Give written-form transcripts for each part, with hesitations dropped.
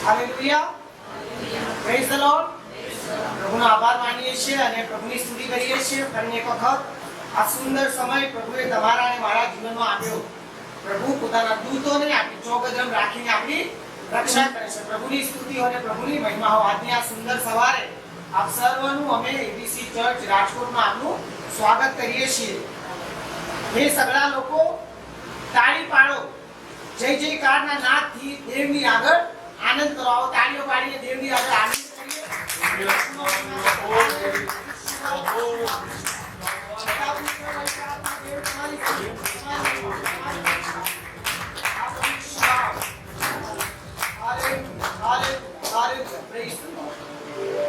Hallelujah, praise the Lord. પ્રભુનો આભાર માનીએ છીએ અને પ્રભુની સ્તુતિ કરીએ છીએ. ફરી એક વખત આ સુંદર સમય પ્રભુએ તમારા અને મારા જીવનમાં આપ્યો. પ્રભુ પોતાના દૂતોને આપણી ચોકદમ રાખીને આપણી રક્ષા કરે છે. પ્રભુની સ્તુતિ અને પ્રભુની મહિમા હો. આજની આ સુંદર સવારે આપ સર્વનું અમે એબીસી ચર્ચ રાજકોટમાં આપનું સ્વાગત કરીએ છીએ. हे सगळा લોકો તાળી પાડો, જય જયકારના નાદથી દેવની આગળ આનંદ કરો. આવો તાળીઓ પાડીને દેવની આગળ આનંદ કરીએ.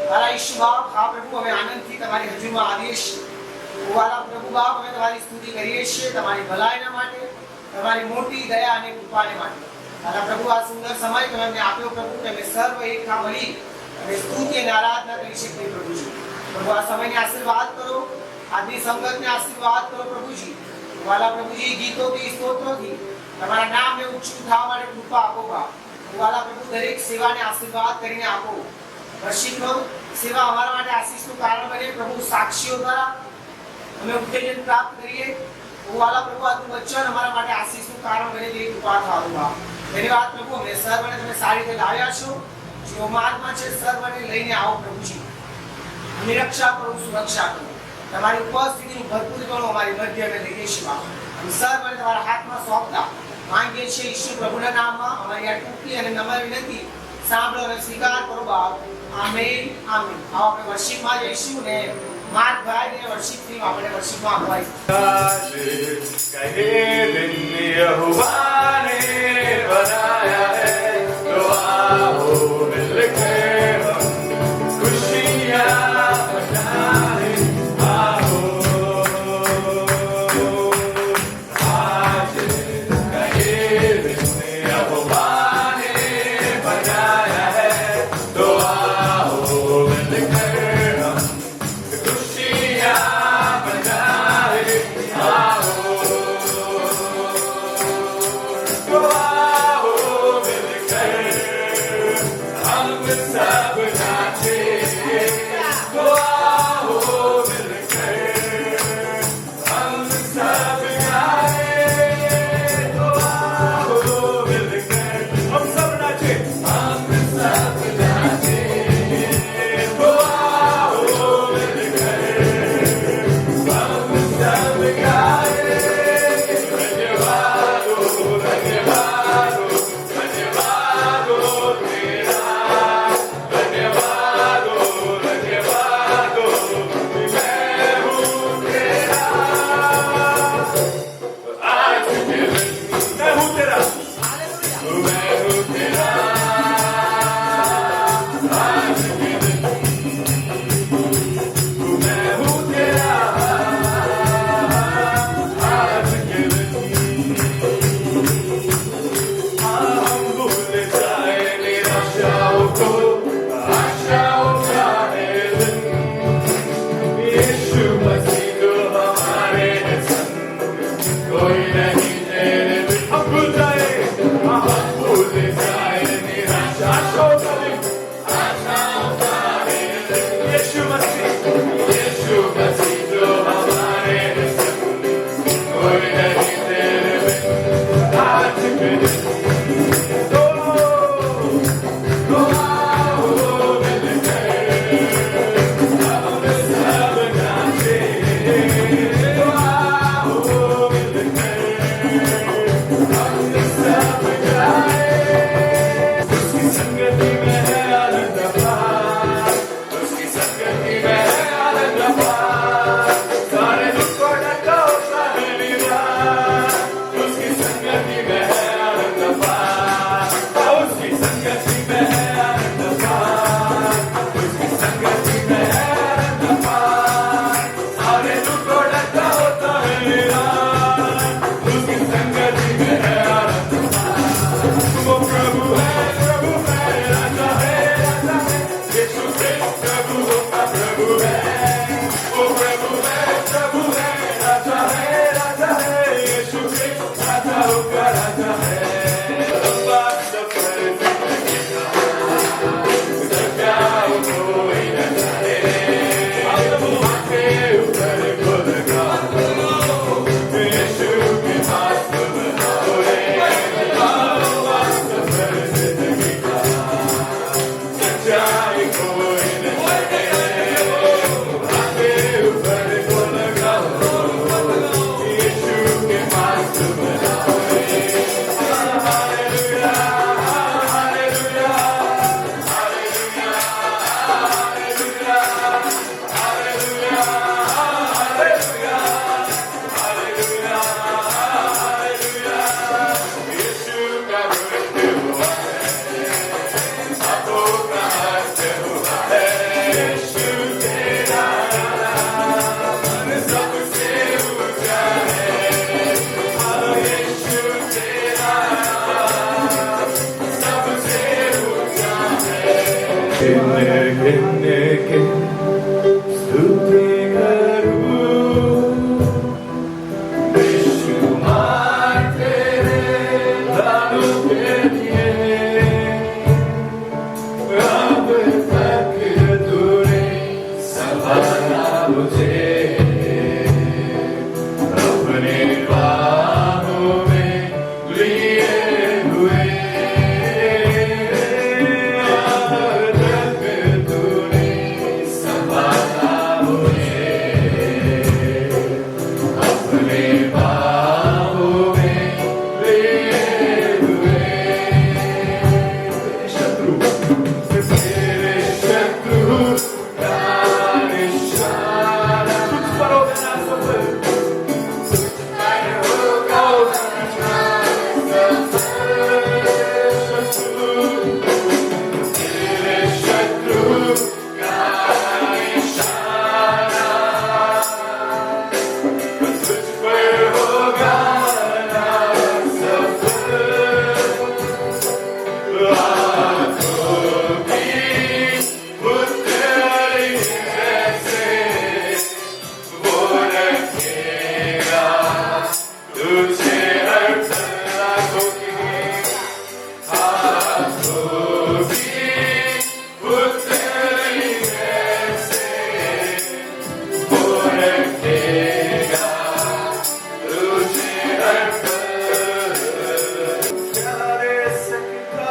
તારા ઈશ્વર બાપ, હા પ્રભુ, અમે આનંદથી તમારી હજુરમાં આવીએ છીએ. વાલા પ્રભુ બાપ, અમે તમારી સ્તુતિ કરીએ છીએ તમારી ભલાઈના માટે, તમારી મોટી દયા અને કૃપાને માટે. વાલા પ્રભુ, આ સુંદર સમય તમે અમને આપ્યો પ્રભુ, કે અમે સર્વ એકઠા મળી અને સ્તુતિ અને આરાધના કરી શકીએ પ્રભુજી. પ્રભુ, આ સમયને આશીર્વાદ કરો, આજની સંગતને આશીર્વાદ કરો પ્રભુજી. વાલા પ્રભુજી, ગીતોથી સ્તોત્રોથી તમારા નામને ઊંચું થવા માટે કૃપા આપો બાપ. વાલા પ્રભુ, દરેક સેવાને આશીર્વાદ કરીને આપો. વર્ષિતનો સેવા અમારા માટે આશીષનું કારણ બને પ્રભુ. સાક્ષીઓ દ્વારા અમે ઉત્તેજન પ્રાપ્ત કરીએ. વાલા પ્રભુ, આજનું વચન અમારા માટે આશીષનું કારણ બને તેવી કૃપા થાઓ બાપ. ધન્યવાદ પ્રભુ, અમને સર્વને તમે સારી રીતે લાવ્યા છો. જેઓ માર્ગમાં છે સર્વને લઈને આવો પ્રભુજી. નિરક્ષા કરો, સુરક્ષા કરો. તમારી ઉપસ્થિતિનું ભરપૂર કરો અમારી મધ્ય અમે લઈએ છીએ બાપ. અમે સર્વને તમારા હાથમાં સોંપતા માંગીએ છીએ ઈસુ પ્રભુના નામમાં. અમારી આ ટૂંકી અને નમ્ર વિનંતી સાંભળો અને સ્વીકાર કરો બાપ. Amen, amen. આવો આપણે વર્શિપમાં જઈશું ને માર્ક ભાઈ ને વર્શિપ ટીમ આપણે વર્શિપમાં અપાઈ. कहे दिन यहोवा ने बनाया है, तो आओ मिलकर हम खुशियाँ मनाएं. आओ आज कहे दिन यहोवा ने बनाया है, तो आओ मिलकर हम खुशियाँ मनाएं. संगति में किन किन किन स्तुति करूं बेशुमार तेरे दानों के लिए अब तक तूने संभाला मुझे अपने बाहों में लिए हुए अब तक तूने संभाला मुझे अपने बाहों में लिए हुए तेरे शत्रु का निशाना तुझ पर होगा ना सफल तुझ पर होगा तेरे शत्रु का निशाना तुझ पर होगा ना सफल आंखों की पुतली जैसे वो रखेगा तुझे हर आंखों की पुतली जैसे वो रखेगा तुझे हर प्यारे सकता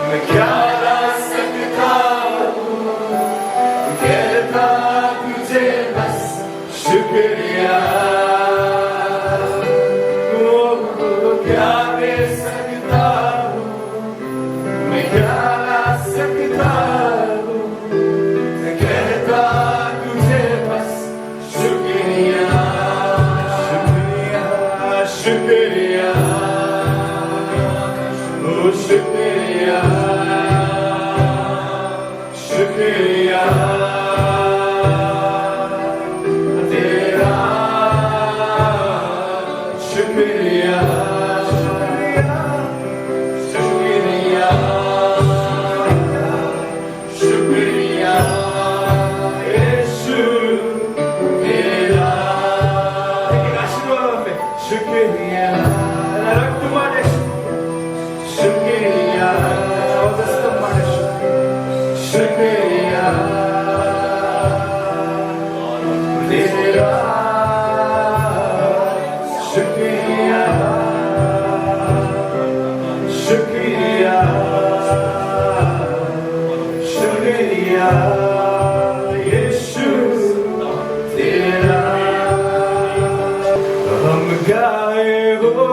मैं क्या ला सकता हूँ कहता तुझे बस शुक्रिया ओ क्या दे सकता हूँ मैं क्या ला सकता हूँ मैं कहता तुझे बस शुक्रिया शुक्रिया शुक्रिया ओ शुक्रिया शुक्रिया तेरा शुक्रिया शुक्रिया शुक्रिया यीशु तेरा आशीर्वाद में शुक्रिया रक्त मारे शुक्रिया शुक्रिया तेरा शुक्रिया शुक्रिया शुक्रिया यीशु तेरा हम गाए हो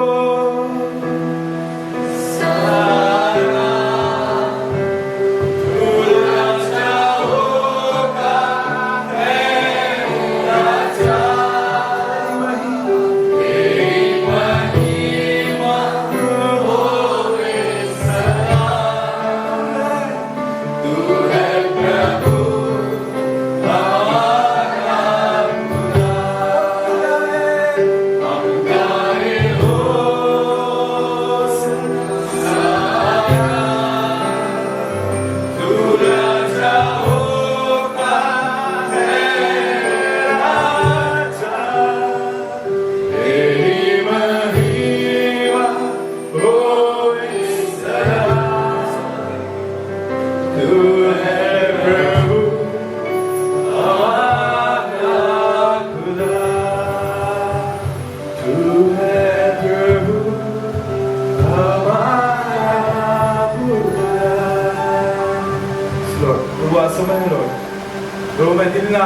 प्रभु मैं दिलना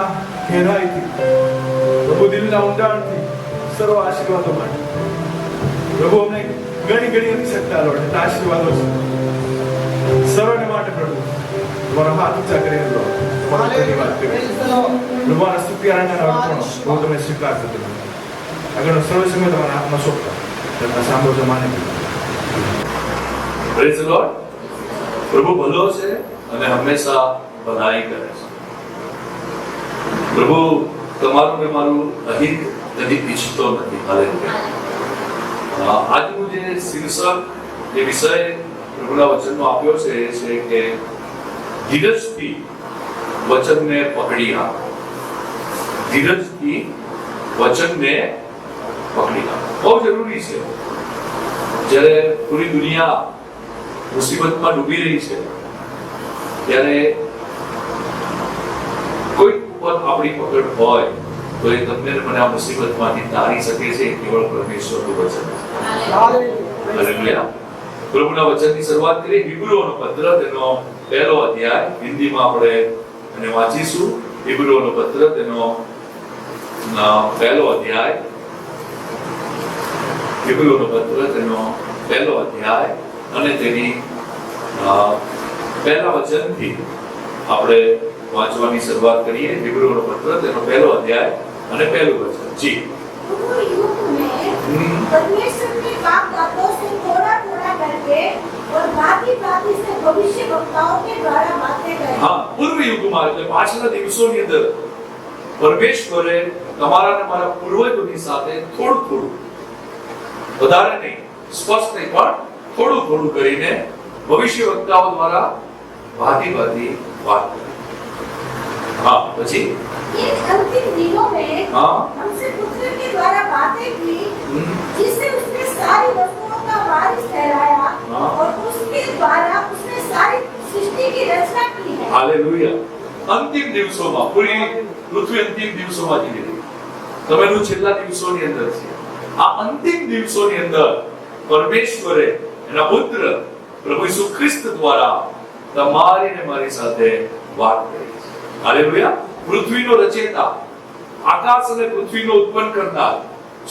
गहराई थी प्रभु दिलना ઊંડાણ થી સર્વ આશીર્વાદો માટે પ્રભુ અમને ઘણી ઘણી નથી શકતા લોર્ડ એટલા આશીર્વાદો છે સર્વને માટે પ્રભુ તમારો હાથ ઊંચા કરીને લો તમારો ધન્યવાદ કરો પ્રભુ આ સ્તુતિયાના અર્પણો પ્રભુ તમે સ્વીકાર કરજો આગળ સર્વ સમય તમારા હાથમાં સોંપતા તમને સાંભળજો માને પ્રેઝ ધ લોર્ડ પ્રભુ ભલો છે અને હંમેશા ભલાઈ કરે છે પ્રભુ તમારું ને મારું અહિત કદી ઈચ્છતો નથી હાલેલુયા આજનું જે શીર્ષક જે વિષય પ્રભુના વચનનો આપ્યો છે એ છે કે ધીરજથી વચનને પકડી રાખો. ધીરજથી વચનને પકડી રાખો. બહુ જરૂરી છે. જ્યારે પૂરી દુનિયા મુસીબતમાં ડૂબી રહી છે ત્યારે કોઈ ઉપર આપણી પકડ હોય તો એ તમને ને મને આ મુસીબતમાંથી તારી શકે છે કેવળ પરમેશ્વરનું વચન. હાલેલુયા. પ્રભુના વચનની શરૂઆત કરીએ. હિબ્રુઓનો પત્ર તેનો પહેલો અધ્યાય. હિન્દીમાં આપણે એને વાંચીશું. હિબ્રુઓનો પત્ર તેનો પહેલો અધ્યાય. હિબ્રુઓનો પત્ર તેનો પહેલો અધ્યાય અને તેની પહેલા વચનથી આપણે વાંચવાની શરૂઆત કરીએ. હિબ્રુઓનો પત્ર તેનો પહેલો અધ્યાય અને પહેલું વચન. જી. पूर्व युग में परमेश्वर ने काम बातों से थोड़ा थोड़ा करके और भांति भांति से भविष्य वक्ताओं के द्वारा बातें कही. હા, પૂર્વ યુગમાં એટલે પાછલા દિવસોની અંદર પરમેશ્વરે તમારા અને મારા પૂર્વજોની સાથે થોડું થોડું, વધારે નહીં, સ્પષ્ટ નહીં, પણ થોડું થોડું કરીને ભવિષ્ય વક્તાઓ દ્વારા ભાંતિ ભાંતિ વાત કરી. હા, પછી इन अंतिम दिनों में हाँ। हमसे पुत्र के द्वारा बातें की जिससे उसने सारी वस्तुओं का वारिस ठहराया हाँ। और उसके द्वारा उसने सारी सृष्टि की रचना की है. હાલેલુયા. અંતિમ દિવસોમાં, પૂરી પૃથ્વી અંતિમ દિવસોમાં જીવી રહી. તમેનું છેલ્લા દિવસોની અંદર છે. આ અંતિમ દિવસોની અંદર પરમેશ્વરે એના પુત્ર પ્રભુ ઈસુ ખ્રિસ્ત દ્વારા તમારી ને મારી સાથે વાત કરી છે. હાલેલુયા. પૃથ્વીનો રચેતા, આકાશ અને પૃથ્વીનો ઉત્પન્ન કરનાર,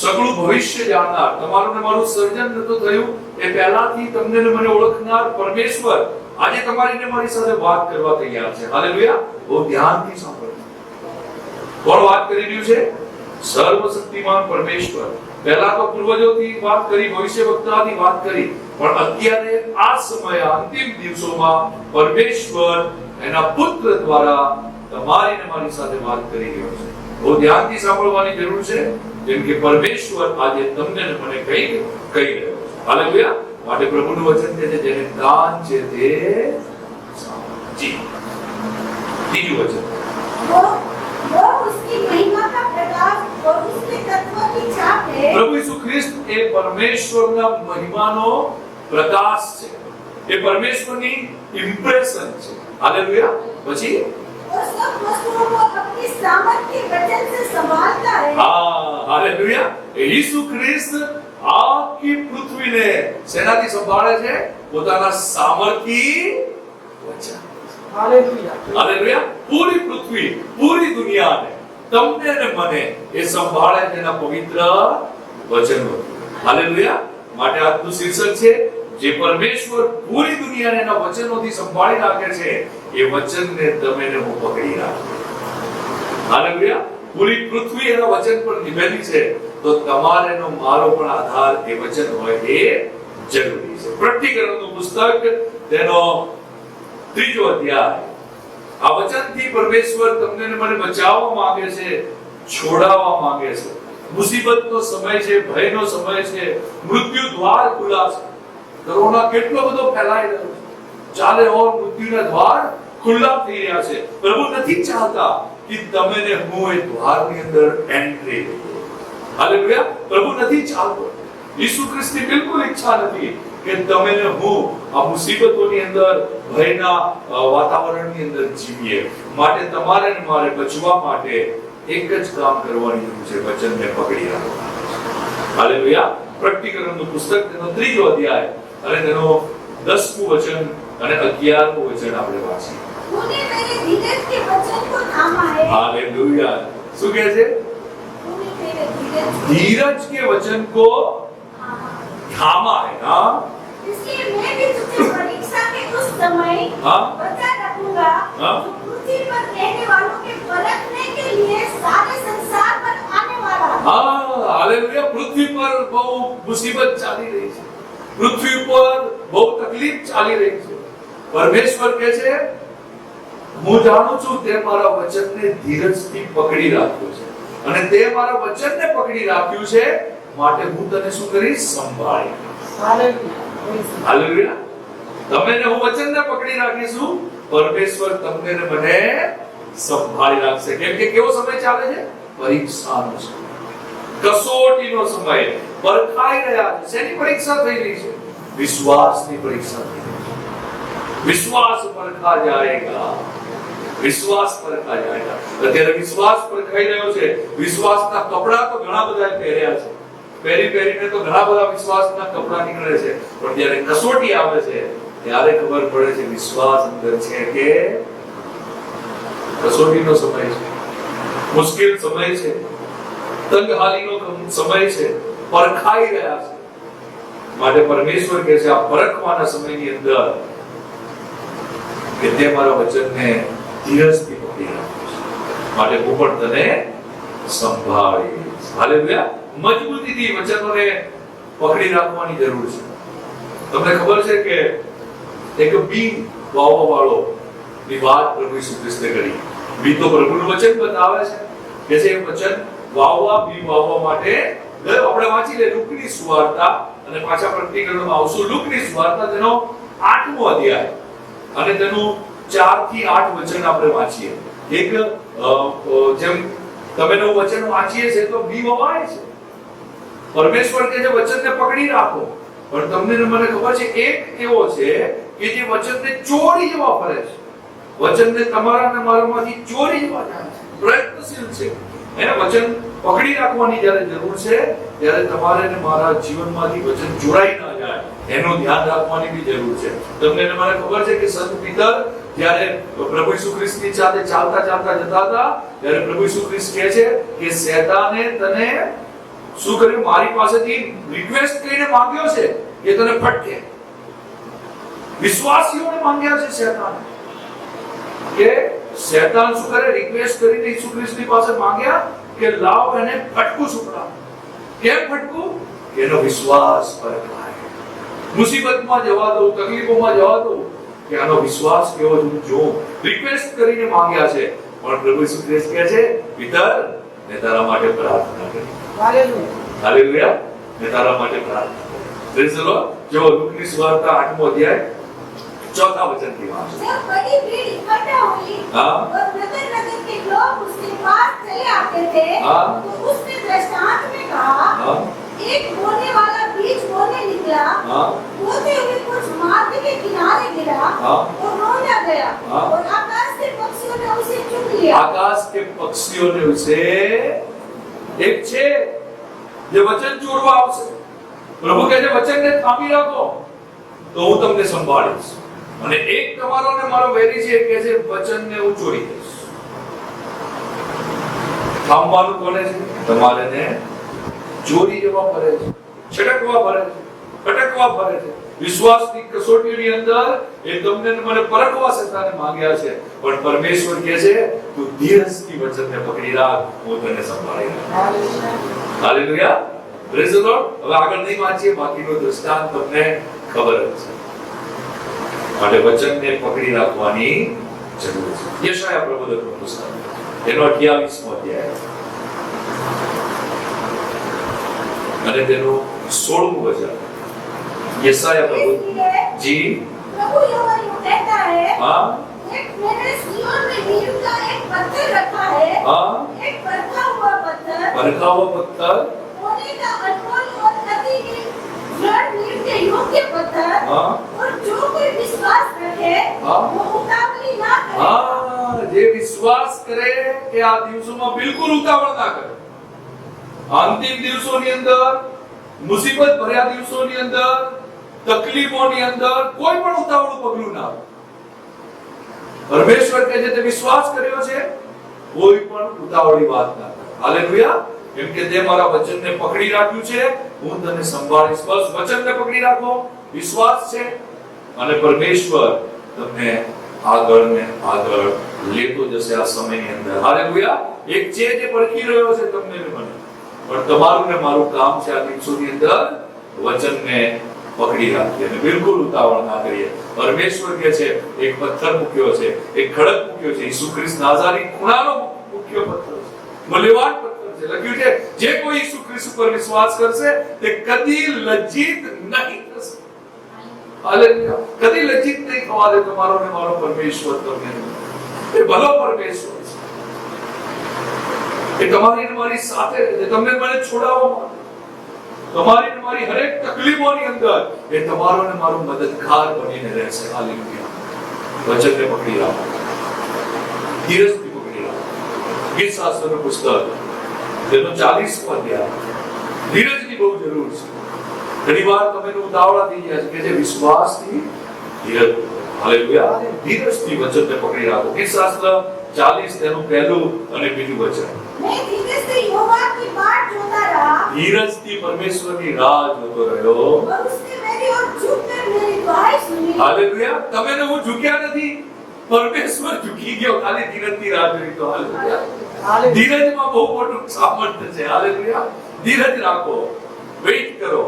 સગળું ભવિષ્ય જાણનાર, તમારું ને મારું સર્જન નતું થયું એ પહેલાથી તમને ને મને ઓળખનાર પરમેશ્વર આજે તમારી ને મારી સાથે વાત કરવા તૈયાર છે. હાલેલુયા. બહુ ધ્યાનથી સાંભળો. કોણ વાત કરી રહ્યું છે? સર્વશક્તિમાન પરમેશ્વર. પહેલા તો પૂર્વજોથી વાત કરી, ભવિષ્ય વક્તાથી વાત કરી, પણ અત્યારે આ સમય અંતિમ દિવસોમાં પરમેશ્વર એના પુત્ર દ્વારા તમારી ને મારી સાથે વાત કરી રહ્યો છે. બહુ ધ્યાનથી સાંભળવાની જરૂર છે, જેમ કે પરમેશ્વર આજે તમને ને મને કહી રહ્યો છે. હાલેલુયા. માટે પ્રભુનું વચન કહે છે જેને કાન છે તે સાંભળે. જી. ત્રીજું વચન. वो उसकी महिमा का प्रकाश और उसके तत्व की छाप है. પ્રભુ ઈસુ ખ્રિસ્ત એ પરમેશ્વરના મહિમાનો પ્રકાશ છે. એ પરમેશ્વરની ઇમ્પ્રેશન છે. હાલેલુયા. પછી और सब वस्तुओं को अपनी सामर्थ्य के वचन से संभालता है. હા, હાલેલુયા. ઈસુ ખ્રિસ્ત આખી પૃથ્વીને શેનાથી સંભાળે છે? પોતાના સામર્થ્ય વચન. હાલેલુયા. પૂરી પૃથ્વી, પૂરી દુનિયાને, તમને ને મને એ સંભાળે તેના પવિત્ર વચનો. હાલેલુયા. માટે આજનું શીર્ષક છે જે પરમેશ્વર પૂરી દુનિયાને એના વચનોથી સંભાળી રાખે છે એ વચનને તમે ને હું પકડી રાખું. હાલેલુયા. પૂરી પૃથ્વી એના વચન પર નિભેલી છે તો તમારેનો મારો પણ આધાર એ વચન હોય એ જરૂરી છે. પ્રકટીકરણનું પુસ્તક તેનો 3જો અધ્યાય. આ વચનથી પરમેશ્વર તમને ને મને બચાવવા માંગે છે, છોડાવવા માંગે છે. મુસીબતનો સમય છે, ભયનો સમય છે, મૃત્યુ દ્વાર ખુલ્લા છે. કોરોના કેટલો બધો ફેલાઈ રહ્યો છે, ચાલે ઓર મૃત્યુના દ્વાર ખુલ્લા થઈ રહ્યા છે. પ્રભુ નથી ચાહતા કે તમે ને હું એ દ્વારની અંદર એન્ટ્રી કરીએ. હાલેલુયા. પ્રભુ નથી ચાહતો, ઈસુ ખ્રિસ્તની બિલકુલ ઈચ્છા નથી કે તમે ને હું આ મુસીબતોની અંદર, ભયના વાતાવરણની અંદર જીવીએ. માટે તમારે ને મારે બચવા માટે એક જ કામ કરવાની જરૂર છે, વચનને પકડી રાખવાનું. હાલેલુયા. પ્રકટીકરણનું પુસ્તક તેનો 3જો અધ્યાય અને તેનો 10મું વચન અને 11મું વચન આપણે વાંચીએ. तूने मेरे धीरज के वचन को थामा है. हालेलुया. શું કહે છે? तूने मेरे धीरज के वचन को थामा है. हाँ, इसलिए मैं भी तुझे परीक्षा के उस समय हाँ। बचा रखूंगा हाँ। जो पृथ्वी पर रहने वालों के परखने के लिए सारे संसार पर आने वाला है. હા, હાલેલુયા. પૃથ્વી પર બહુ મુસીબત ચાલી રહી છે, પૃથ્વી પર બહુ તકલીફ ચાલી રહી છે. પરમેશ્વર કહે છે હું જાણું છું તે મારા વચનને ધીરજથી પકડી રાખ્યો છે અને તે મારા વચનને પકડી રાખ્યું છે માટે હું તને શું કરીશ? સંભાળી. હાલેલુયા. તમે ને હું વચનને પકડી રાખીશું પરમેશ્વર તમને ને મને સંભાળી રાખશે. કેમ કે કેવો સમય ચાલે છે? પરીક્ષાનો સમય, કસોટીનો સમય. પરખાઈ રહ્યા છે. શેની પરીક્ષા થઈ રહી છે? વિશ્વાસની પરીક્ષા થઈ રહી છે. વિશ્વાસ પરખા જાયેગા, વિશ્વાસ પરખા જાયેગા. અત્યારે વિશ્વાસ પરખાઈ રહ્યો છે. વિશ્વાસના કપડા તો ઘણા બધા પહેર્યા છે, પહેરીને તો ઘણા બધા વિશ્વાસના કપડા નીકળે છે, પણ જ્યારે કસોટી આવે છે ત્યારે ખબર પડે છે વિશ્વાસ અંદર છે કે કસોટીનો સમય છે, મુશ્કેલ સમય છે, તંગહાલીનો સમય છે, પરખાઈ રહ્યા છે. માટે પરમેશ્વર કહે છે આ પરખવાના સમયની અંદર કે તે મારા વચનને ધીરજથી પકડી રાખીશ, માટે હું પણ તને સંભાળીશ. હાલેલુયા. મજબૂતીથી વચનોને પકડી રાખવાની જરૂર છે. તમને ખબર છે કે એક બી વાવવા વાળો ની વાત પ્રભુ ઈસુ ખ્રિસ્તે કરી. બી તો પ્રભુનું વચન બતાવે છે કે જે વચન વાવવા, બી વાવવા માટે આપણે વાંચી લે લુકની સુવાર્તા અને પાછા પ્રતિકરણમાં આવશું. લુકની સુવાર્તા તેનો 8મો અધ્યાય અને તેનું 4 થી 8 વચન આપણે વાંચીએ. એક જેમ તમે નવું વચન વાંચીએ છે તો બી વવાય છે. પરમેશ્વર કે જે વચનને પકડી રાખો, પણ તમને ને મને ખબર છે એક એવો છે કે જે વચનને ચોરી જવા ફરે છે, વચનને તમારા અને મારામાંથી ચોરી જવા જાય છે, પ્રયત્નશીલ છે. એને વચન પકડી રાખવાની જ્યારે જરૂર છે ત્યારે તમારે ને મારા જીવનમાંથી વચન ચોરાઈ ન જાય એનું ધ્યાન રાખવાની બી જરૂર છે. તમને ને મને ખબર છે કે સંત પીતર જ્યારે પ્રભુ ઈસુ ખ્રિસ્તની સાથે ચાલતા જતા હતા ત્યારે પ્રભુ ઈસુ ખ્રિસ્ત કહે છે કે શેતાને તને શું કર્યું? મારી પાસેથી રિક્વેસ્ટ કરીને માંગ્યો છે કે તને ફટકે. વિશ્વાસીઓને માંગ્યા છે શેતાન કે શેતાન શું કરે? રિક્વેસ્ટ કરીને ઈસુ ખ્રિસ્તની પાસે માંગ્યા કે લાવ એને ફટકું સુપડા. કેમ ફટકું? કે એનો વિશ્વાસ પરખાય. મુસીબતમાં જવા દો, તકલીફોમાં જવા દો કે આનો વિશ્વાસ કેવો છે જો. રિક્વેસ્ટ કરીને માંગ્યા છે, પણ પ્રભુ ઈસુ ખ્રિસ્ત કહે છે પિતર મેં તારા માટે પ્રાર્થના કરી. હાલેલુયા. મેં તારા માટે પ્રાર્થના કરી. Praise the lord. જો લુકની સુવાર્તા 8મો અધ્યાય 4થા વચનથી વાંચો. जब बड़ी भीड़ इकट्ठा हुई हाँ। और नगर नगर के लोग उसके पास चले आते थे, हाँ। तो उसने दृष्टांत में कहा, हाँ। एक बोने वाला बीज बोने निकला, हाँ। बोते हुए कुछ मार्ग के किनारे गिरा हाँ। और रोने गया, हाँ। और आकाश के पक्षियों ने उसे चुन लिया. આકાશ કે પક્ષીઓને વિશે એક છે જે વચન ચોરવા આવશે. પ્રભુ કહે છે વચનને થામી રાખો તો હું તમને સંભાળીશ. અને એક તમારો ને મારો વેરી છે કે છે વચનને હું ચોરી દઈશ. થામવાનું કોને છે? તમારે ને ચોરી જવા ફરે છે, છટકવા ફરે છે, ભટકવા ફરે છે. વિશ્વાસની કસોટીની અંદર એ તમને ને મને પરખવા શેતાને માંગ્યા છે, પણ પરમેશ્વર કહે છે તું ધીરજથી વચનને પકડી રાખ, હું તને સંભાળી રાખીશ. હાલેલુયા. Praise the lord. હવે આગળ નહીં વાંચીએ, બાકીનો દૃષ્ટાંત તમને ખબર જ છે. માટે વચનને પકડી રાખવાની જરૂર છે. યશાયા પ્રબોધકનું પુસ્તક એનો 28મો અધ્યાય અને તેનું 16મું વચન. યશાયા પ્રભુ જી प्रभु यहोवा यूं कहता है, हाँ। एक मैंने सिय्योन में नींव का एक पत्थर रखा है, हाँ। एक परखा हुआ पत्थर, પરખા હુआ પથ્થર, सोने का अनमोल और अति दृढ़ नींव के योग्य पत्थर, हाँ। और जो कोई विश्वास रखे हाँ। वो उतावली ना करे. હા, જે વિશ્વાસ કરે કે આ દિવસોમાં બિલકુલ ઉતાવળ ના કરે. અંતિમ દિવસોની અંદર, મુસીબત ભર્યા દિવસોની અંદર, તકલીફોની અંદર કોઈ પણ ઉતાવળું પગલું ના આવે. પરમેશ્વર કહે છે તે વિશ્વાસ કર્યો છે, કોઈ પણ ઉતાવળી વાત ના કરે. હાલેલુયા. કેમ કે તે મારા વચનને પકડી રાખ્યું છે, હું તને સંભાળીશ. બસ વચનને પકડી રાખો, વિશ્વાસ છે, અને પરમેશ્વર તમને આગળ ને આગળ લેતો જશે આ સમયની અંદર. હાલેલુયા. એક છે જે પરખી રહ્યો છે તમને ને મને, પણ તમારું ને મારું કામ છે આ દિવસોની અંદર વચનને પકડી રાખીએ અને બિલકુલ ઉતાવળ ના કરીએ. પરમેશ્વર કહે છે એક પથ્થર મૂક્યો છે, એક ખડક મૂક્યો છે, ઈસુ ખ્રિસ્ત નાઝારી ખૂણાનો મૂક્યો પથ્થર છે, મૂલ્યવાન પથ્થર છે. લખ્યું છે જે કોઈ ઈસુ ખ્રિસ્ત પર વિશ્વાસ કરશે તે કદી લજ્જિત નહીં થશે. હાલેલુયા. કદી લજ્જિત નહીં થવા દે તમારો ને મારો પરમેશ્વર તમને. એ ભલો પરમેશ્વર છે. એ તમારી ને મારી સાથે છે. તમને મને છોડાવવા તમારી ને મારી હરેક તકલીફોની અંદર એ તમારો ને મારો મદદગાર બનીને રહેશે. હાલેલુયા. વચનને પકડી રાખો, ધીરજથી પકડી રાખો. ગીત શાસ્ત્રનું પુસ્તક તેનો 40 અધ્યાય. ધીરજની બહુ જરૂર છે. ઘણી વાર તમે ઉતાવળા થઈ ગયા છે કે જે વિશ્વાસથી ધીરજ. હાલેલુયા. ધીરજથી વચનને પકડી રાખો. ગીત શાસ્ત્ર 40 તેનું પહેલું અને બીજું વચન. मैं धीरे से यहोवा की बाट जोता रहा ધીરજથી પરમેશ્વરની રાહ જોતો રહ્યો. और उसने मेरी ओर झुककर मेरी दुआएं सुनी। હાલેલુયા. તમે ને હું ઝૂક્યા નથી, પરમેશ્વર ઝૂકી ગયો ખાલી ધીરજથી રાહ જોઈ તો. હાલેલુયા. ધીરજમાં બહુ મોટું સામર્થ્ય છે. હાલેલુયા. ધીરજ રાખો, વેઇટ કરો,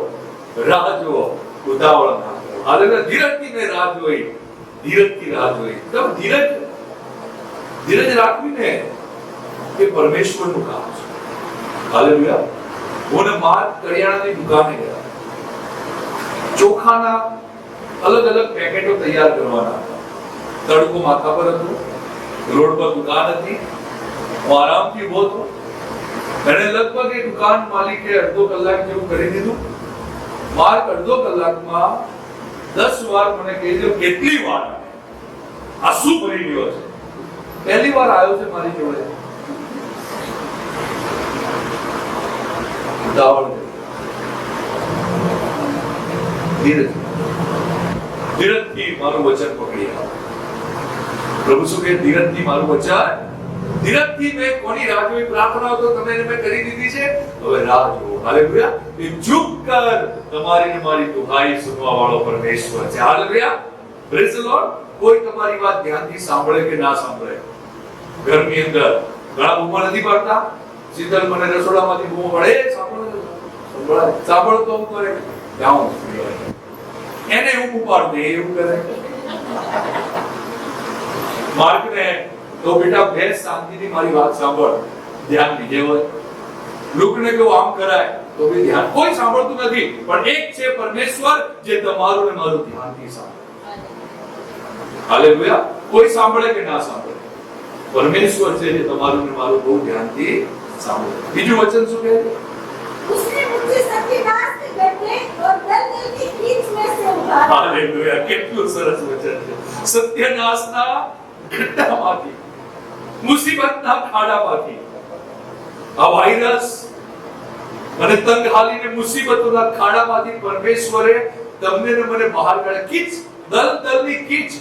રાહ જુઓ, ઉતાવળ ના કરો. હાલેલુયા. ધીરજથી મેં રાહ જોઈ, ધીરજથી રાહ જોઈ. તો ધીરજ રાખવીને એ પરમેશ્વરનું કામ છે. હાલેલુયા. હું માર્ગ કરિયાણાની દુકાને ગયા. ચોખાના અલગ અલગ પેકેટો તૈયાર કરવાના હતા. તડકો માથા પર હતો, રોડ પર દુકાન હતી. હું આરામથી ઉભો હતો. એને લગભગ એ દુકાન માલિકે અડધો કલાક જેવું કરી દીધું. માર્ક અડધો કલાકમાં 10 વાર મને કહેજો કેટલી વાર આ શું ભરી રહ્યો છે. પહેલી વાર આવ્યો છે મારી જોડે. ઉતાવળ નહીં. ધીરજથી મારું વચન પકડી રાખો. પ્રભુ શું કહે? ધીરજથી મારું વચન. ધીરજથી મેં કોની રાહ જોઈ? પ્રાર્થના તો તમે મેં કરી દીધી છે, હવે રાહ જુઓ. હાલેલુયા. એ ચૂપ કર, તમારી ને મારી દુહાઈ સુનવા વાળો પરમેશ્વર છે. હાલેલુયા. Praise the lord. કોઈ તમારી વાત ધ્યાનથી સાંભળે કે ના સાંભળે, ઘરની અંદર ઘણા બૂમો નથી પડતા. શીતલ મને રસોડામાંથી બૂમો પડે, સાંભળો તો હું કરે જાઉં એને એવું ઉપાડ દે, એવું કરે. માર્કને તો બેટા બેસ, શાંતિથી મારી વાત સાંભળ, ધ્યાન દીજે હોય. લુકને કેવું આમ કરાય તો બી ધ્યાન. કોઈ સાંભળતું નથી, પણ એક છે પરમેશ્વર જે તમારું ને મારું ધ્યાનથી સાંભળે. હાલેલુયા. કોઈ સાંભળે કે ના સાંભળે, પરમેશ્વર છે જે તમારું ને મારું બહુ ધ્યાનથી સાંભળે. બીજું વચન શું કહે? उसने मुझे सत्यानाश के गड्ढे और दलदल की कीच में से उतारा। હાલેલુયા. કેટલું સરસ વચન છે. સત્યનાશના ગड्ढામાંથી, મુસીબતના ખાડામાંથી, આ વાયરસ અને તંગહાલીને મુસીબતોના ખાડામાંથી પરમેશ્વરે તમને ને મને બહાર કાઢ્યા. કીચ, દલદલની કીચ.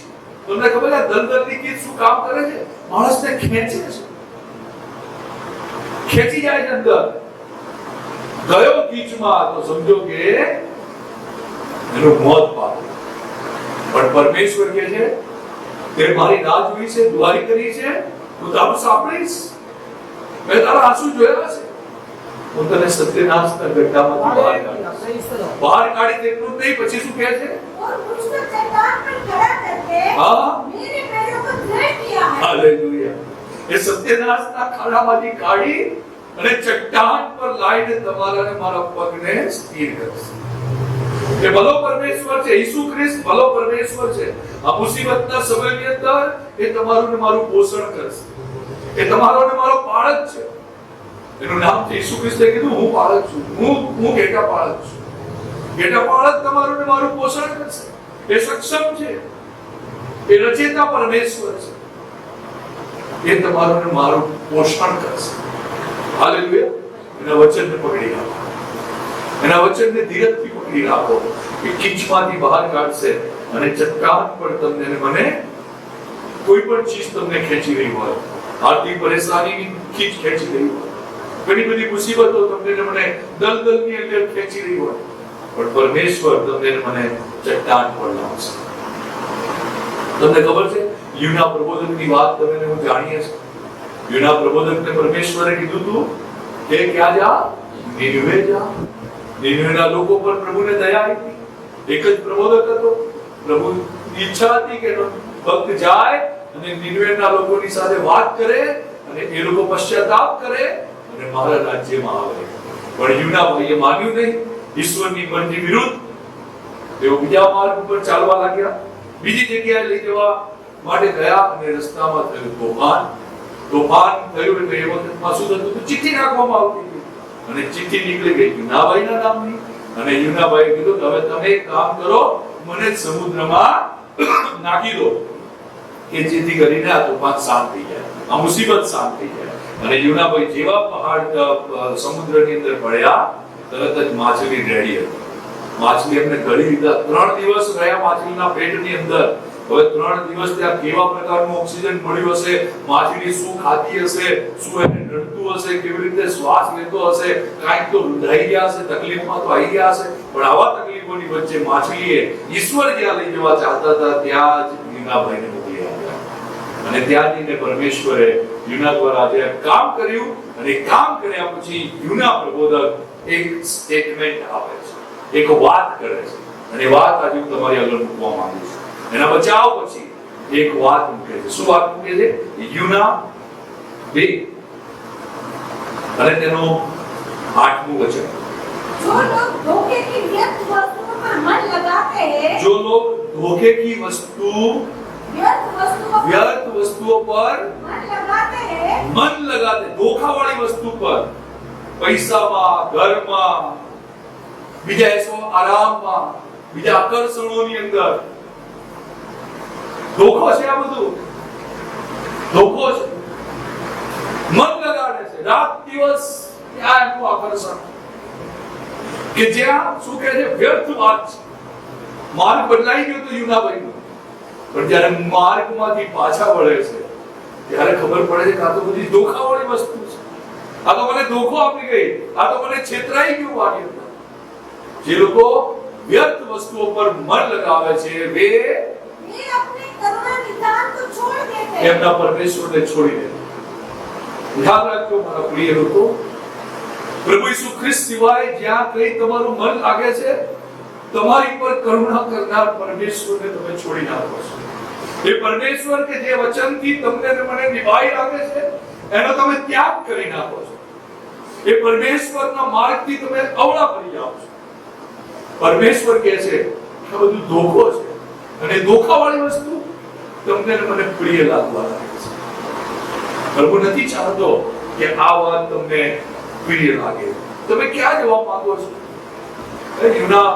તમને ખબર છે દલદલની કીચ શું કામ કરે છે? માણસને ખેંચે છે, ખેંચી જાય છે અંદર. ગયો કીચમાં તો સમજો કે એનું મોત પામ્યું. પણ પરમેશ્વર કહે છે તે મારી રાહ જોઈ છે, દુઆરી કરી છે, હું તારું સાંભળીશ, મેં તારા આંસુ જોયા છે, હું તને સત્યનાશના ગड्ढામાંથી બહાર કાઢીશ. બહાર કાઢી તેટલું નહીં, પછી શું કહે છે? और मुझको चट्टान पर खड़ा करके हाँ। मेरे पैरों को दृढ़ किया है। હાલેલુયા. એ સત્યનાશના ખાડામાંથી કાઢી અને ચટ્ટાન પર લાવીને તમારા અને મારા પગને સ્થિર કરશે. એ ભલો પરમેશ્વર છે. ઈસુ ખ્રિસ્ત ભલો પરમેશ્વર છે. આ મુસીબતના સમયની અંદર એ તમારું ને મારું પોષણ કરશે. એ તમારો ને મારો પાળક છે. એનું નામ છે ઈસુ ખ્રિસ્તે કીધું હું પાળક છું, હું ઘેટા પાળક છું. ઘેટા પાળક તમારું ને મારું પોષણ કરશે. એ સક્ષમ છે. એ રચેતા પરમેશ્વર છે. એ તમારું ને મારું પોષણ કરશે. હાલેલુયા. એના વચનને પકડી રાખો, એના વચનને ધીરજથી પકડી રાખો. એ કીચમાંથી બહાર કાઢશે અને ચટ્ટાન પર તમને ને મને કોઈ પણ ચીજ તમને ખેંચી રહી હોય, આર્થિક પરેશાનીની ખીચ ખેંચી રહી હોય, ઘણી બધી મુસીબતો તમને ને મને દલદલની અંદર ખેંચી રહી હોય, પણ પરમેશ્વર તમને ને મને ચટ્ટાન પર લાવશે. તમને ખબર છે યુના પ્રબોધકની વાત તમે ને હું જાણીએ છીએ. યુના પ્રબોધકને પરમેશ્વરે કીધું હતું કે ક્યાં જા? નીનવે જા. નીનવેના લોકો પર પ્રભુને દયા આવી. એક જ પ્રબોધક હતો. પ્રભુની ઈચ્છા હતી કે ભક્ત જાય અને નીનવેના લોકોની સાથે વાત કરે અને એ લોકો પશ્ચાતાપ કરે અને મારા રાજ્યમાં આવે. પણ યુના ભાઈએ માન્યું નહીં. ઈશ્વરની મનની વિરુદ્ધ તેઓ બીજા માર્ગ ઉપર ચાલવા લાગ્યા. બીજી જગ્યાએ લઈ જવા માટે ગયા અને રસ્તામાં થયું તોફાન થયું. એટલે એ વખતમાં શું થતું હતું? ચિઠ્ઠી નાખવામાં આવતી હતી અને ચિઠ્ઠી નીકળી ગઈ યુનાભાઈના નામની. અને યુનાભાઈએ કીધું હવે તમે એક કામ કરો, મને સમુદ્રમાં નાખી દો કે જેથી કરીને આ તોફાન શાંત થઈ જાય, આ મુસીબત શાંત થઈ જાય. અને યુનાભાઈ જેવા પહાડ સમુદ્રની અંદર પડ્યા તરત જ માછલી રેડી હતી. માછલી એમને ગળી લીધા. 3 દિવસ રહ્યા માછલીના પેટની અંદર. હવે 3 દિવસ ત્યાં કેવા પ્રકારનું ઓક્સિજન મળ્યું હશે, માછલી શું ખાતી હશે, શું એને નડતું હશે, કેવી રીતે શ્વાસ લેતો હશે, કાંઈક તો રૂંધાઈ ગયા હશે, તકલીફમાં તો આવી ગયા હશે. પણ આવા તકલીફોની વચ્ચે માછલીએ ઈશ્વર જ્યાં લઈ જવા ચાહતા હતા ત્યાં જ યુનાભાઈને મોકલી આપ્યા. અને ત્યાં જઈને પરમેશ્વરે યુના દ્વારા જે કામ કર્યું અને કામ કર્યા પછી યુના પ્રબોધક એક સ્ટેટમેન્ટ આપે છે, એક વાત કરે છે. અને વાત આજે હું તમારી આગળ મૂકવા માંગુ છું. એના બચાવ પછી એક વાત મૂકે છે. શું વાત મૂકે છે? યુના 2 અને તેનો 8મું વચન. जो लोग धोखे की वस्तुओं जो पर लोग व्यर्थ वस्तुओं पर मन लगाते, धोखा वाली वस्तु पर, પૈસામાં, ઘરમાં, બીજા એસો આરામમાં, બીજા આકર્ષણોની અંદર ધોખો છે. આ બધું ધોખો છે. મન લગાડે છે રાત દિવસ ત્યાં એનું આકર્ષણ કે જ્યાં શું કહે છે વ્યર્થ વાત છે. માર્ગ બદલાઈ ગયો તો યુનાભાઈનો, પણ જ્યારે માર્ગમાંથી પાછા વળે છે ત્યારે ખબર પડે છે કે આ તો બધી ધોખાવાળી વસ્તુ છે. આ તો મને ધોખો આપી ગઈ, આ તો મને છેતરાઈ ગયું વાગ્યું. જે લોકો વ્યર્થ વસ્તુઓ પર મન લગાવે છે વે अपने करुणा निदान को छोड़ देते हैं. એમના પરમેશ્વરને છોડી દે. યાદ રાખજો મારા પ્રિય લોકો, પ્રભુ ઈસુ ખ્રિસ્ત સિવાય જ્યાં કઈ તમારું મન લાગે છે, તમારી પર કરુણા કરનાર પરમેશ્વરને તમે છોડી નાખો છો. એ પરમેશ્વર કે જે વચનથી તમને અને મને નિભાઈ રાખે છે એનો તમે ત્યાગ કરી નાખો છો. એ પરમેશ્વરના માર્ગથી તમે અવળા પડી જાઓ છો. પરમેશ્વર કહે છે આ બધું ધોખો છે અને ધોખાવાળી વસ્તુ તમને અને મને પ્રિય લાગવા લાગે છે. પ્રભુ નથી ચાહતો કે આ વાત તમને પ્રિય લાગે. તમે ક્યાં જવા માંગો છો? યુના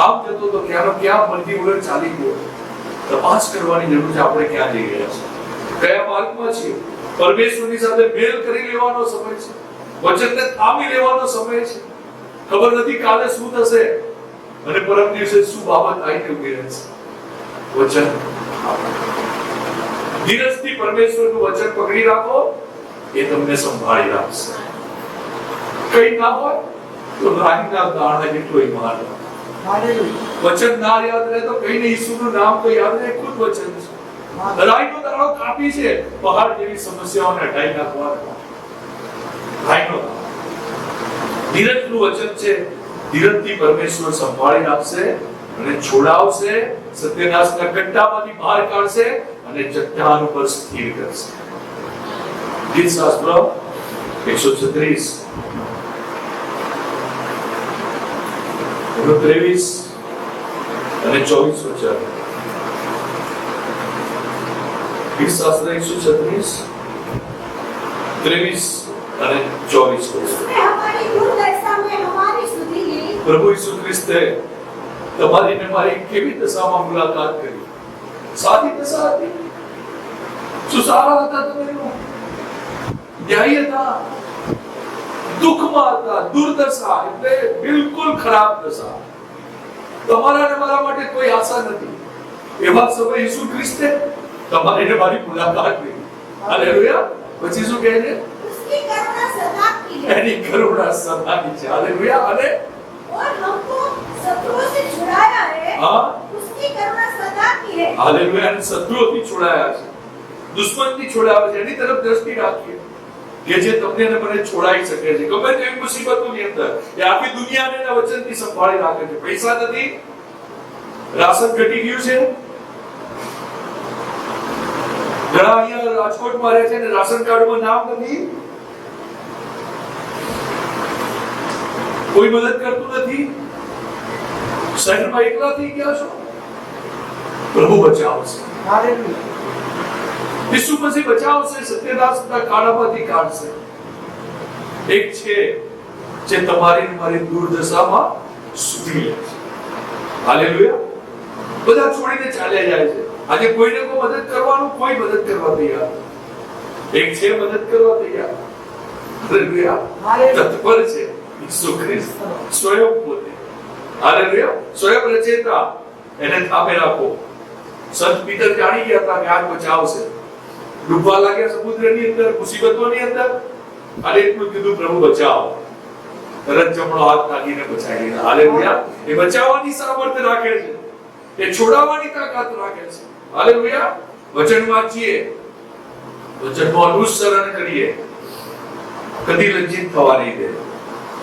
આમ જતો તો ક્યાં મનથી વગર ચાલી ગયો. તપાસ કરવાની જરૂર છે આપણે ક્યાં જઈ રહ્યા છીએ, કયા માર્ગમાં છીએ. પરમેશ્વરની સાથે મેલ કરી લેવાનો સમય છે, વચનને થામી લેવાનો સમય છે. ખબર નથી કાલે શું થશે અને પરમ દિવસે શું બાબત આવીને ઉભી રહેશે. વચન ધીરજથી પરમેશ્વરનું વચન પકડી રાખો, એ તમને સંભાળી રાખશે. કઈ ના હોય તો રાઈના દાણા જેટલો ઈમાન. વચન ના યાદ રહે તો કઈ નહીં, ઈસુનું નામ તો યાદ રહે, ખુદ વચન છે. રાઈનો દાણો કાપી છે, પહાડ જેવી સમસ્યાઓને હટાઈ નાખવાનો રાઈનો દાણો. ધીરજનું વચન છે. ધીરજથી પરમેશ્વર સંભાળી રાખશે અને છોડાવશે, સત્યનાશના ગड्ढામાંથી બહાર કાઢશે અને ચટ્ટાન ઉપર સ્થિર કરશે. ગીત શાસ્ત્ર 136 23 અને 24 વચન. ગીત શાસ્ત્ર 136 23 અને 24 વચન. हमारी दुर्दशा में हमारी सुधि ली. પ્રભુ ઈસુ ખ્રિસ્તે તમારી ને મારી કેવી દશામાં મુલાકાત કરી? સાદી દશા હતી? શું સારા હતા તમે? ન્યાય હતા? દુઃખમાં હતા? દુર્દશા એટલે બિલકુલ ખરાબ દશા. તમારા ને મારા માટે કોઈ આશા નથી. એવા સમય ઈસુ ખ્રિસ્તે તમારી ને મારી મુલાકાત કરી. હાલેલુયા. પછી શું કહે છે? उसकी करुणा सदा की है. એની કરુણા સદાની છે. હાલેલુયા. અને और हमको शत्रुओं से छुड़ाया है. हाँ. उसकी करुणा सदा की है. હાલેલુયા. અને શત્રુઓથી છોડાયા છે, દુશ્મનથી છોડાયા છે. એની તરફ દ્રષ્ટિ રાખીએ કે જે તમને અને મને છોડાઈ શકે છે ગમે તેવી મુસીબતોની અંદર. એ આખી દુનિયાને એના વચનથી સંભાળી રાખે છે. પૈસા નથી, રાશન ઘટી ગયું છે. ઘણા અહીંયા રાજકોટમાં રહે છે અને રાશન કાર્ડમાં નામ નથી, કોઈ મદદ કરતું નથી. શહેરમાં એકલા થઈ ગયા છો, પ્રભુ બચાવશે. હાલેલુયા. ઈસુ મસીહ બચાવશે, સત્યનાશના કાળામાંથી કાઢશે. એક છે જે તમારી મારી દુર્દશામાં સુધી લે છે. હાલેલુયા. બધા છોડીને ચાલ્યા જાય છે. આજે કોઈને કોઈ મદદ કરવાનું, કોઈ મદદ કરવા તૈયાર નથી. એક છે મદદ કરવા તૈયાર. હાલેલુયા. તત્પર છે ઈસુ ખ્રિસ્ત સ્વયં પોતે. હાલેલુયા. સ્વયં રચેતા, એને થામે રાખો. સંત પીટર જાણી ગયા હતા કે આજ બચાવશે. ડૂબવા લાગ્યા સમુદ્રની અંદર, મુસીબતોની અંદર, અને એટલું કીધું પ્રભુ બચાવો. તરત જમણો હાથ નાખીને બચાવી લીધા. હાલેલુયા. એ બચાવવાની સામર્થ્ય રાખે છે, એ છોડાવવાની તાકાત રાખે છે. હાલેલુયા. વચન વાંચીએ, વચનનું અનુસરણ કરીએ, કદી લજ્જિત થવા નહીં દે.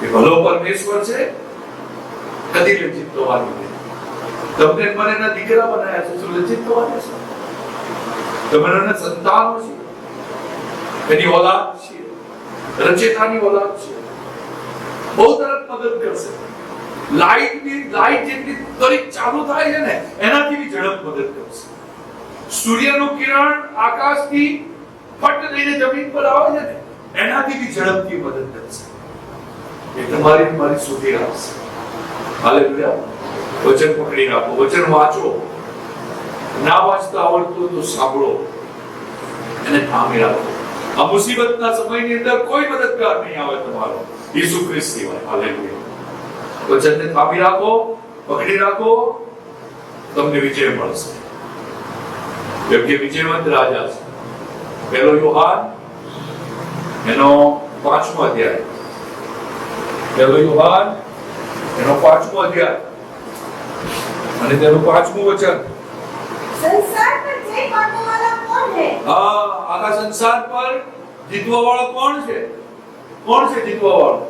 એ ભલો પરમેશ્વર છે, કદી લજ્જિત થવા નહીં દે. તમને મને એના દીકરા બનાવ્યા છે, શું લજ્જિત થવાના છે? તમે એના સંતાનો છે, એની ઓલાદ છે, રચેતાની ઓલાદ છે. બહુ તરત મદદ કરશે. લાઈટ જેટલી ત્વરિત ચાલુ થાય છે ને, એનાથી બી ઝડપ મદદ કરશે. સૂર્યનું કિરણ આકાશથી ફટ લઈને જમીન પર આવે છે ને, એનાથી બી ઝડપથી મદદ કરશે. એ તમારી મારી સુધી આવશે. હાલેલુયા. વચન પકડી રાખો, વચન વાંચો. ના વાંચતા આવડતું તો સાંભળો, એને થામી રાખો. આ મુસીબતના સમયની અંદર કોઈ મદદગાર નહીં આવે તમારો, ઈસુ ખ્રિસ્ત સિવાય. હાલેલુયા. વચનને થામી રાખો, પકડી રાખો, તમને વિજય મળશે. કેમ કે વિજયવંત રાજા છે. પહેલો યોહાન એનો 5મો અધ્યાય. પહેલો યોહાન એનો 5મો અધ્યાય અને તેનું 5મું વચન. संसार पर जय पाने वाला कौन है? આખા સંસાર પર જીતવા વાળો કોણ છે? કોણ છે જીતવા વાળો?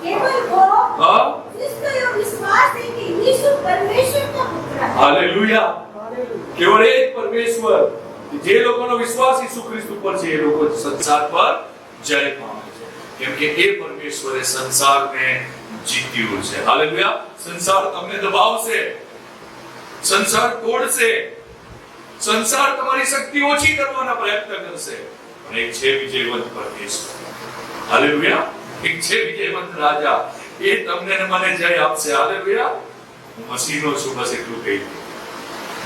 केवल वो હા, जिसका ये विश्वास है कि यीशु परमेश्वर का पुत्र है। હાલેલુયા. કેવળ એક પરમેશ્વર, જે લોકોનો વિશ્વાસ ઈસુ ખ્રિસ્ત ઉપર છે, એ લોકો સંસાર પર જય પામે છે. કેમ કે એ પરમેશ્વરે સંસારને જીત્યું છે. હાલેલુયા. સંસાર તમને દબાવશે, સંસાર તોડશે, સંસાર તમારી શક્તિ ઓછી કરવાના પ્રયત્ન કરશે, પણ એક છે વિજયવંત પરમેશ્વર. હાલેલુયા. એક છે વિજયવંત રાજા, એ તમને ને મને જય આપશે. હાલેલુયા. હું મસીહનો છું, બસ એટલું કહી દઉં.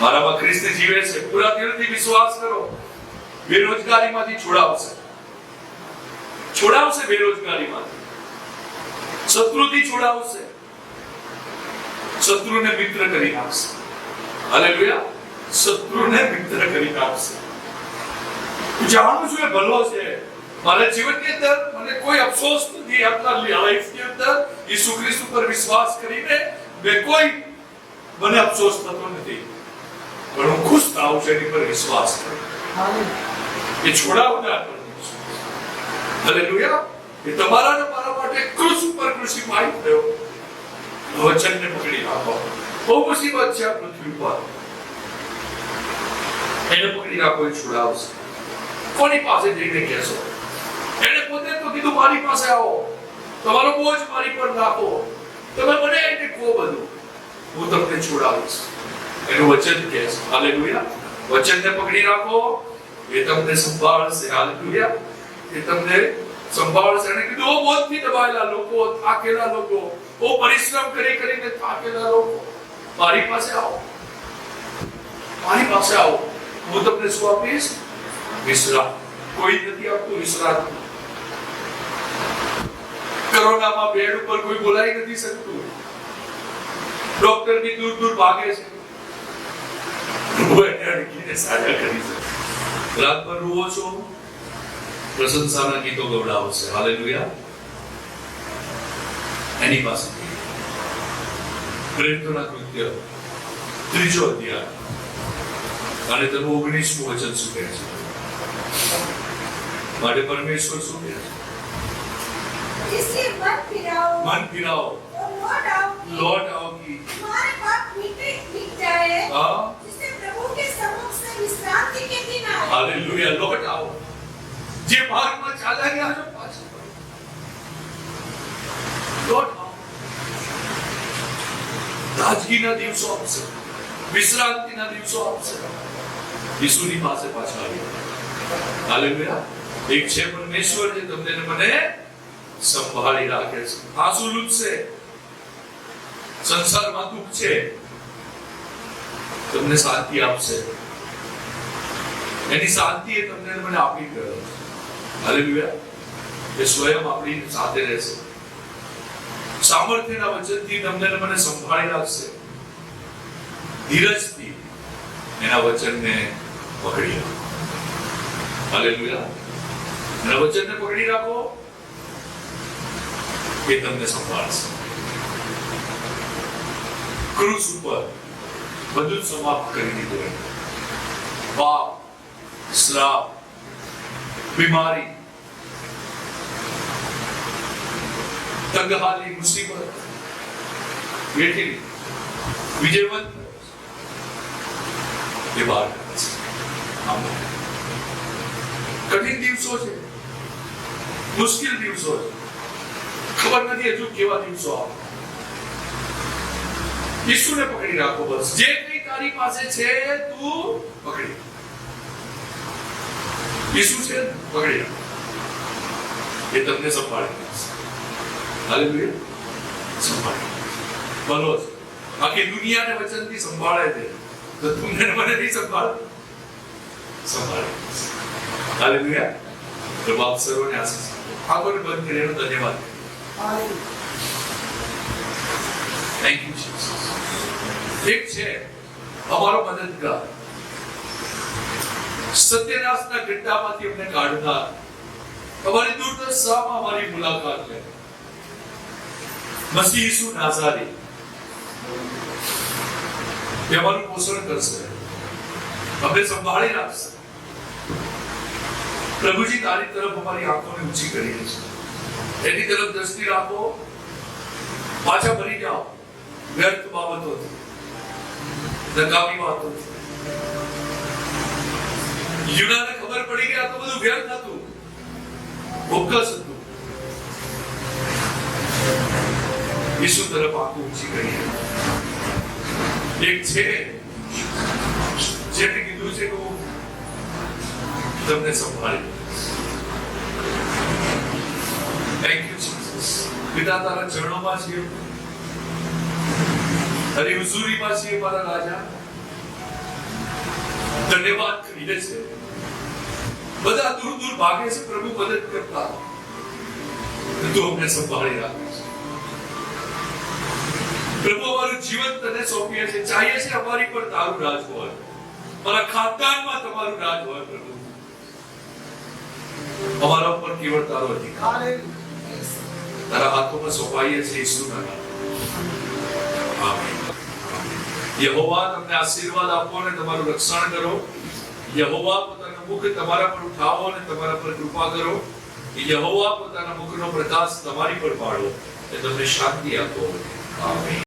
મારામાં ખ્રિસ્ત જીવે છે, પૂરા દિલથી વિશ્વાસ કરો. બેરોજગારીમાંથી છોડાવશે, છોડાવશે બેરોજગારીમાંથી, શત્રુથી છોડાવશે, શત્રુને મિત્ર કરી નાખશે. હાલેલુયા. શત્રુને મિત્ર કરી નાખશે. હું જાણું છું એ ભલો છે. મારા જીવનની અંદર મને કોઈ અફસોસ નથી. આપણા લાઈફની અંદર ઈસુ ખ્રિસ્ત ઉપર વિશ્વાસ કરીને કોઈ મને અફસોસ થતો નથી, પણ હું ખુશ થાઉં છું એની પર વિશ્વાસ કરી. એ છોડાવનાર પરમેશ્વર. હાલેલુયા. એ તમારા ને મારા માટે ક્રુસ ઉપર ક્રુસિફાઈ થયો. વચનને પકડી રાખો. બહુ મુસીબત છે આ પૃથ્વી પર, એને પકડી રાખો, એ છોડાવશે. કોની પાસે જઈને કહેશો? એને પોતે તો કીધું મારી પાસે આવો, તમારો બોજ મારી પર નાખો, તમે મને એને કહો બધું, હું તમને છોડાવીશ. એનું વચન કહે છે. હાલેલુયા. વચનને પકડી રાખો, એ તમને સંભાળશે. હાલેલુયા. એ તમને સંભાળશે. એને કીધું ઓ બોજથી દબાયેલા લોકો, થાકેલા લોકો, ઓ પરિશ્રમ કરીને થાકેલા લોકો, મારી પાસે આવો, મારી પાસે આવો, હું તમને શું આપીશ? વિશ્રામ. કોઈ નથી આપતું વિશ્રામ. કોરોનામાં બેડ ઉપર કોઈ બોલાઈ નથી શકતું, ડોક્ટર ની દૂર દૂર ભાગે છે, સાજા કરી શકે. રાત પર રૂવો છો, પ્રશંસાના ગીતો ગવડાવશે. હાલેલુયા. એની પાસે પ્રેરિતોના કૃત્ય 3 અધ્યાય અને તેનું 19મું વચન શું કહે છે? માટે પરમેશ્વર શું કહે છે? इसलिए मन फिराओ મન ફિરાવો, और लौट आओ लौट आओ कि तुम्हारे पाप मिट जाए, हाँ, जिससे प्रभु के सम्मुख से विश्रांति के दिन आए। हालेलुया. लौट आओ. જે માર્ગમાં ચાલ્યા ગયા છો પાછા લौट आओ. તાજગીના દિવસો આપશે, વિશ્રાંતિના દિવસો આપશે. ઈસુની પાસે પાછા આવી. હાલેલુયા. એક છે પરમેશ્વર જે તમને ને મને સંભાળી રાખે છે. આંસુ લૂછશે, સંસારમાં દુઃખ છે, તમને શાંતિ આપશે. એની શાંતિ એ તમને ને મને આપી ગયો. હાલેલુયા. એ સ્વયં આપણી સાથે રહેશે. સામર્થ્યના વચનથી તમને ને મને સંભાળી રાખશે. ધીરજથી એના વચનને પકડી રાખો. હાલેલુયા. એના વચનને પકડી રાખો, એ તમને સંભાળશે. ક્રૂસ ઉપર બધું સમાપ્ત કરી દીધું. પાપ, શ્રાપ, બીમારી, તંગહાલી, મુસીબત વેઠી વિજયવંત એ બહાર કરે છે. કઠિન દિવસો છે, મુશ્કેલ દિવસો છે, ખબર નથી હજુ કેવા દિવસો આવે. ઈસુને પકડી રાખો બસ. જે કંઈ તારી પાસે છે તું પકડી. ઈસુ છે, પકડી રાખો. એ તમને સંભાળી લેશે. હાલેલુયા. સંભાળી બોલો. આખી દુનિયાને વચનથી સંભાળે છે, તો તમને મને નહીં સંભાળે? સંભાળે. હાલેલુયા. પ્રભુ આપ સર્વને આશીષ આપે. આંખોને બંધ કરીને ધન્યવાદ. Thank you Jesus. એક છે અમારો મદદગાર, સત્યનાશના ગड्ढाમાંથી અમને કાઢનાર, અમારી દુર્દશામાં અમારી મુલાકાત લે. મસીહ ઈસુ નાઝારી એ અમારું પોષણ કરશે, અમને સંભાળી રાખશે. પ્રભુજી તારી તરફ અમારી આંખોને ઊંચી કરી છે, એની તરફ દ્રષ્ટિ રાખો. પાછા ભરી જાઓ વ્યર્થ બાબતોથી, નકામી વાતોથી. યુનાને ખબર પડી કે આ તો બધું વ્યર્થ હતું, બોગસ હતું. ઈસુ તરફ આંખો ઊંચી કરી. એક છે જેને કીધું છે કે હું તમને સંભાળી. Thank you Jesus. પિતા તારા ચરણોમાં છીએ, તારી હુજૂરીમાં છીએ મારા રાજા. ધન્યવાદ કરીએ છે. બધા દૂર દૂર ભાગે છે પ્રભુ મદદ કરતા, તું અમને સંભાળી રાખે છે. પ્રભુ અમારું જીવન તને સોંપીએ છે, ચાહીએ છે અમારી પર તારું રાજ હોય, મારા ખાનદાનમાં તમારું રાજ હોય. પ્રભુ અમારા ઉપર કેવળ તારો અધિકાર તારા હાથોમાં સોંપાઈએ છે ઈસુના નામે. આમેન. યહોવા તમને આશીર્વાદ આપો અને તમારું રક્ષણ કરો. યહોવા પોતાનું મુખ તમારા પર ઉઠાવો અને તમારા પર કૃપા કરો. યહોવા પોતાના મુખનો પ્રકાશ તમારી પર પાડો અને તમને શાંતિ આપો. આમેન.